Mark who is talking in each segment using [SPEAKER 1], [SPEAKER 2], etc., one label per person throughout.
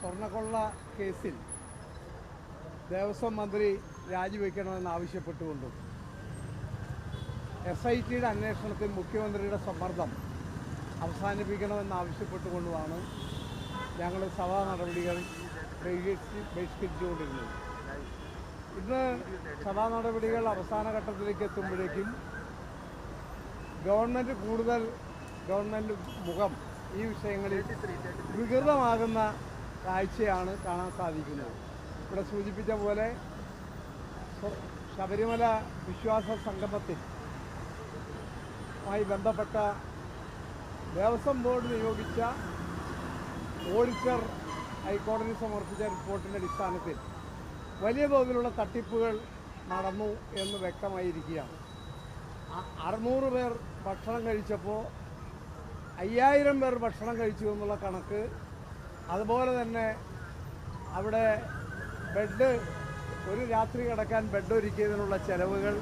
[SPEAKER 1] സ്വർണ്ണക്കൊള്ള കേസിൽ ദേവസ്വം മന്ത്രി രാജിവെക്കണമെന്ന് ആവശ്യപ്പെട്ടുകൊണ്ടും SITയുടെ അന്വേഷണത്തിൽ മുഖ്യമന്ത്രിയുടെ സമ്മർദ്ദം അവസാനിപ്പിക്കണമെന്നാവശ്യപ്പെട്ടുകൊണ്ടുമാണ് ഞങ്ങൾ സഭാ നടപടികൾ ബഹിഷ്കരിച്ചുകൊണ്ടിരുന്നത്. ഇന്ന് സഭാ നടപടികൾ അവസാന ഘട്ടത്തിലേക്ക് എത്തുമ്പോഴേക്കും ഗവൺമെൻറ് മുഖം ഈ വിഷയങ്ങളിൽ വികൃതമാകുന്ന കാഴ്ചയാണ് കാണാൻ സാധിക്കുന്നത്. ഇവിടെ സൂചിപ്പിച്ച പോലെ ശബരിമല വിശ്വാസ സംഗമത്തിൽ ബന്ധപ്പെട്ട ദേവസ്വം ബോർഡ് നിയോഗിച്ച ഓഡിറ്റർ ഹൈക്കോടതി സമർപ്പിച്ച റിപ്പോർട്ടിൻ്റെ അടിസ്ഥാനത്തിൽ വലിയ തോതിലുള്ള തട്ടിപ്പുകൾ നടന്നു എന്ന് വ്യക്തമായിരിക്കുകയാണ്. 600 പേർ ഭക്ഷണം കഴിച്ചപ്പോൾ 5000 പേർ ഭക്ഷണം കഴിച്ചു എന്നുള്ള കണക്ക്, അതുപോലെ തന്നെ അവിടെ ഒരു രാത്രി കിടക്കാൻ ബെഡ് ഒരുക്കിയതിനുള്ള ചെലവുകൾ,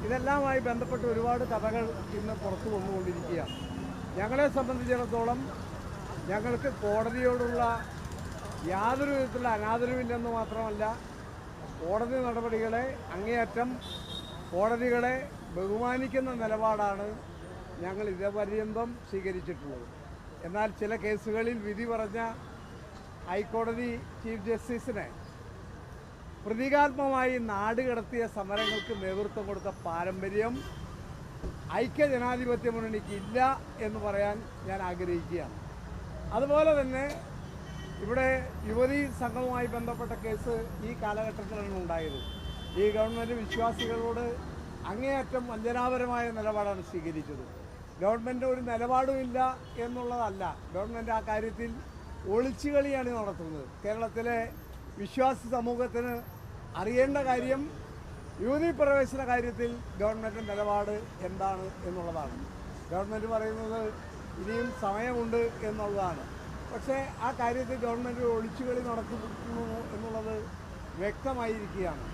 [SPEAKER 1] ഇതെല്ലാമായി ബന്ധപ്പെട്ട് ഒരുപാട് കഥകൾ ഇന്ന് പുറത്തു വന്നുകൊണ്ടിരിക്കുകയാണ്. ഞങ്ങളെ സംബന്ധിച്ചിടത്തോളം ഞങ്ങൾക്ക് കോടതിയോടുള്ള യാതൊരു വിധത്തിലുള്ള അനാദരവില്ലെന്ന് മാത്രമല്ല, കോടതി നടപടികളെ അങ്ങേയറ്റം കോടതികളെ ബഹുമാനിക്കുന്ന നിലപാടാണ് ഞങ്ങൾ ഇതേപര്യന്തം സ്വീകരിച്ചിട്ടുള്ളത്. എന്നാൽ ചില കേസുകളിൽ വിധി പറഞ്ഞ ഹൈക്കോടതി ചീഫ് ജസ്റ്റിസിനെ പ്രതീകാത്മകമായി നാട് കടത്തിയ സമരങ്ങൾക്ക് നേതൃത്വം കൊടുത്ത പാരമ്പര്യം ഐക്യജനാധിപത്യ മുന്നണിക്കില്ല എന്ന് പറയാൻ ഞാൻ ആഗ്രഹിക്കുകയാണ്. അതുപോലെ തന്നെ ഇവിടെ യുവതീ സംഘവുമായി ബന്ധപ്പെട്ട കേസ് ഈ കാലഘട്ടത്തിലാണ് ഉണ്ടായത്. ഈ ഗവൺമെൻറ് വിശ്വാസികളോട് അങ്ങേയറ്റം വഞ്ചനാപരമായ നിലപാടാണ് സ്വീകരിച്ചത്. ഗവൺമെൻറ് ഒരു നിലപാടുമില്ല എന്നുള്ളതല്ല, ഗവൺമെൻറ് ആ കാര്യത്തിൽ ഒളിച്ചുകളിയാണ് നടത്തുന്നത്. കേരളത്തിലെ വിശ്വാസി സമൂഹത്തിന് അറിയേണ്ട കാര്യം യുവതീ പ്രവേശന കാര്യത്തിൽ ഗവൺമെൻറ് നിലപാട് എന്താണ് എന്നുള്ളതാണ്. ഗവൺമെൻറ് പറയുന്നത് ഇനിയും സമയമുണ്ട് എന്നുള്ളതാണ്. പക്ഷേ ആ കാര്യത്തിൽ ഗവൺമെൻറ് ഒളിച്ചുകളി നടത്തുന്നു എന്നുള്ളത് വ്യക്തമായിരിക്കുകയാണ്.